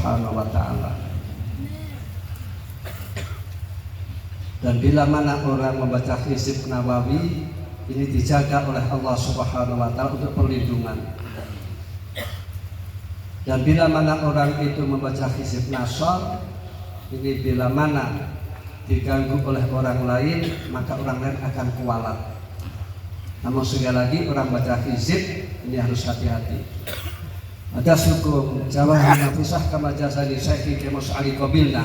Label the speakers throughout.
Speaker 1: Subhanahu wa ta'ala. Dan bila mana orang membaca hizib Nawawi, ini dijaga oleh Allah Subhanahu wa ta'ala untuk perlindungan. Dan bila mana orang itu membaca hizib Nasr, ini bila mana diganggu oleh orang lain, maka orang lain akan kualat. Namun sekali lagi orang baca hizib ini harus hati-hati. Ada suku Jawa Nafisah kama jazali Syekh Kemus Ali Qabilna.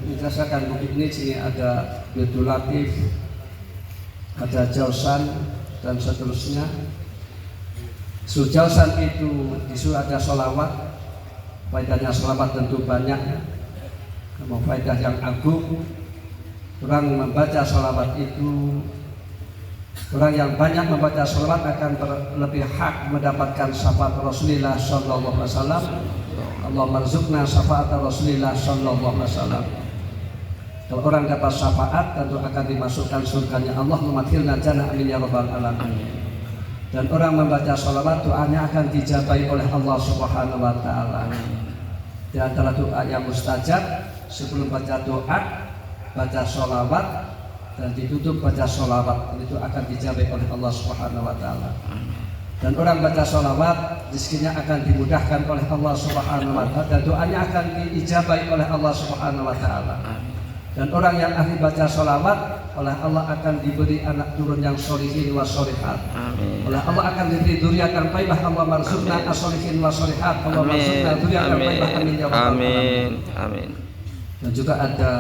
Speaker 1: Menjelaskan buku ini sini ada Abdul Latif, ada Jausan dan seterusnya. Jausan itu disuruh ada sholawat. Faedahnya sholawat tentu banyak. Namun faedah yang agung, orang membaca sholawat itu, orang yang banyak membaca sholawat akan lebih hak mendapatkan syafaat Rasulullah Sallallahu Alaihi Wasallam. Allahumma rzuqna syafaat Rasulullah Sallallahu Alaihi Wasallam. Kalau orang dapat syafaat, tentu akan dimasukkan surganya Allah. Madkhilna jannah amin ya rabbal alamin. Dan orang membaca sholawat, doanya akan dijabai oleh Allah Subhanahu wa ta'ala. Di antara doa yang mustajab, sebelum baca doa, baca sholawat, dan ditutup baca sholawat, itu akan dijabai oleh Allah Subhanahu wa ta'ala. Dan orang baca sholawat, rezekinya akan dimudahkan oleh Allah Subhanahu wa ta'ala, dan doanya akan diijabai oleh Allah Subhanahu wa ta'ala. Dan orang yang ahli baca sholawat, oleh Allah akan diberi anak turun yang sholihin wa sholihat. Oleh Allah akan diberi dzurriyyah yang thayyibah. Allah marzuqna as-sholihin wa sholihat. Allah marzuqna dzurriyyah yang thayyibah. Amin ya rabbal alamin. Amin. Dan juga ada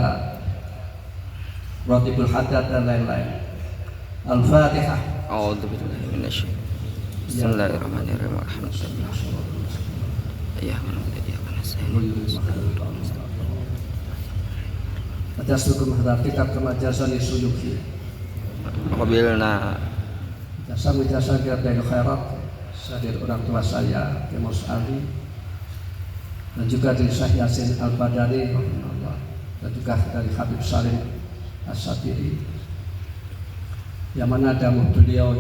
Speaker 1: Ratibul Haddad dan lain-lain. Al-Fatihah.
Speaker 2: A'udzu billahi minasyaitonir rajim. Bismillahirrahmanirrahim. Alhamdulillah. Ya
Speaker 1: atas hukum hadap kitab kemajazani suyuki
Speaker 2: Qabilna
Speaker 1: jasa dari khairat dari orang tua saya Kemus Ali, dan juga dari Syekh Yasin Al-Badari dan juga dari Habib Salim As-Satiri, yang mana damu beliau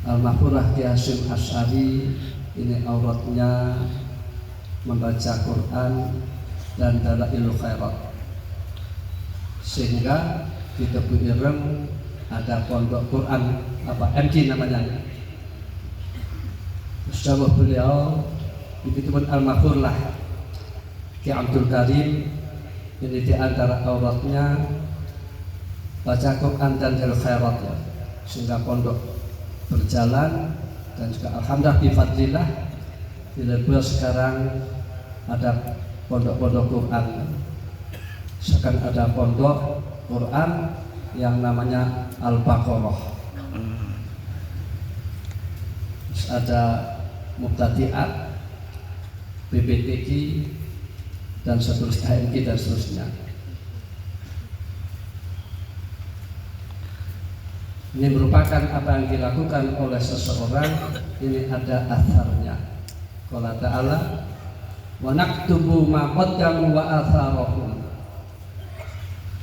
Speaker 1: Al-Mahfurah Ki Hasyim Asy'ari ini auratnya membaca Quran dan dalailul khairat, sehingga di Tebu Ireng ada pondok Quran MG namanya. Ustaz beliau itu pun Al-Mahfurlah Ki Abdul Karim, ini di antara auratnya baca Quran dan dalailul khairat ya, sehingga pondok berjalan. Dan juga alhamdulillah bifadlillah di Lebel sekarang ada pondok-pondok Quran. Sekarang ada pondok Quran yang namanya Al-Baqarah. Terus ada Mubtadi'at, BBTQ dan seterusnya, HMQ dan seterusnya. Ini merupakan apa yang dilakukan oleh seseorang. Ini ada atharnya. Qala ta'ala wa naktubu ma qaddamu wa atharahum.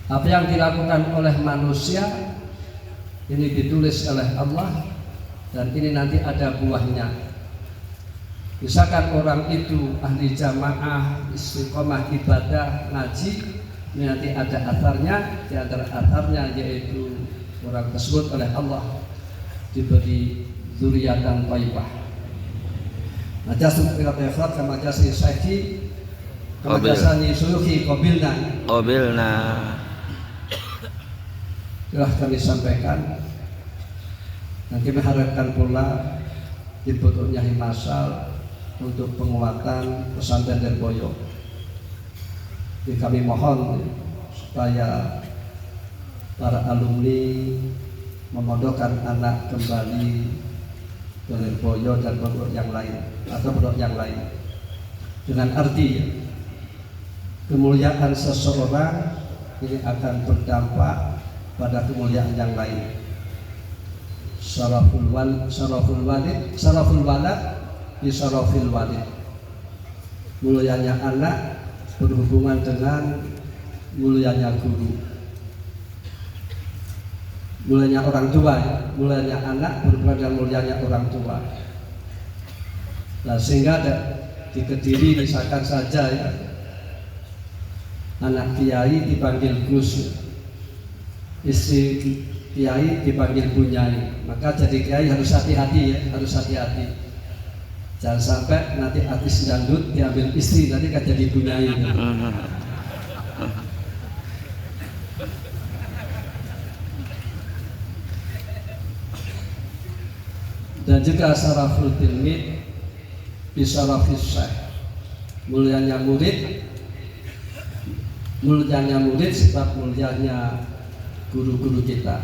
Speaker 1: Apa yang dilakukan oleh manusia ini ditulis oleh Allah, dan ini nanti ada buahnya. Misalkan orang itu ahli jamaah, istiqomah ibadah, ngaji, ini nanti ada atharnya. Di antara atharnya yaitu orang tersebut oleh Allah diberi dzurriyyah yang thayyibah. Najasul qiraat ifrat kama jasi syekhi kama jasani suyuki qabilna. Telah kami sampaikan, dan kami harapkan pula dibentuknya himasal untuk penguatan pesantren Lirboyo. Jadi kami mohon supaya para alumni memondokkan anak kembali ke Lirboyo dan pondok yang lain atau pondok yang lain, dengan arti kemuliaan seseorang ini akan berdampak pada kemuliaan yang lain. Syaraful walad bi syarafil walid. Mulianya anak berhubungan dengan mulianya guru. Mulianya orang tua, mulianya anak berhubungan dengan mulianya orang tua. Nah, sehingga ada di Kediri misalkan saja ya, anak kiai dipanggil Gus, istri kiai dipanggil Bunyai. Maka jadi kiai harus hati-hati ya, harus hati-hati. Jangan sampai nanti artis dangdut diambil istri, nanti kan jadi Bunyai. Ya. Dan juga syaraful tilmid bisarafis syekh, mulianya murid sebab mulianya guru-guru kita.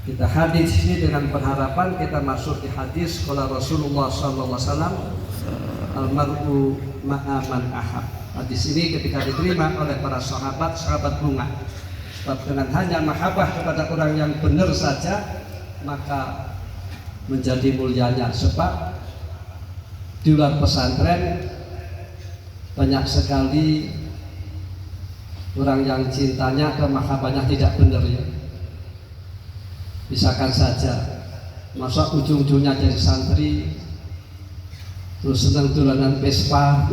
Speaker 1: Kita hadir di sini dengan pengharapan kita masuk di hadis qala Rasulullah sallallahu alaihi wasallam almar'u ma'a man ahab. Hadis ini ketika diterima oleh para sahabat bunga. Sebab dengan hanya mahabbah kepada orang yang benar saja maka menjadi mulianya. Sebab di luar pesantren banyak sekali orang yang cintanya atau mahabbahnya tidak benar ya. Misalkan saja masa ujung-ujungnya jadi santri terus senang dolanan Vespa,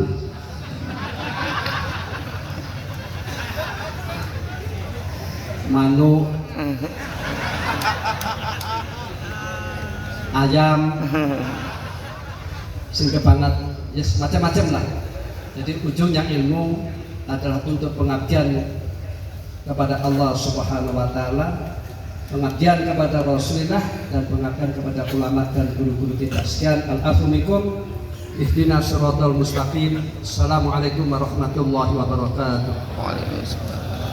Speaker 1: manuk, ayam, sehingga banget, yes, macam-macam lah. Jadi ujungnya ilmu adalah untuk pengabdian kepada Allah Subhanahu Wa Taala, pengabdian kepada Rasulullah dan pengabdian kepada ulama dan guru-guru kita. Sekian, al-afu minkum, ihdinas siratal mustaqim. Assalamualaikum warahmatullahi wabarakatuh.
Speaker 2: Waalaikumsalam.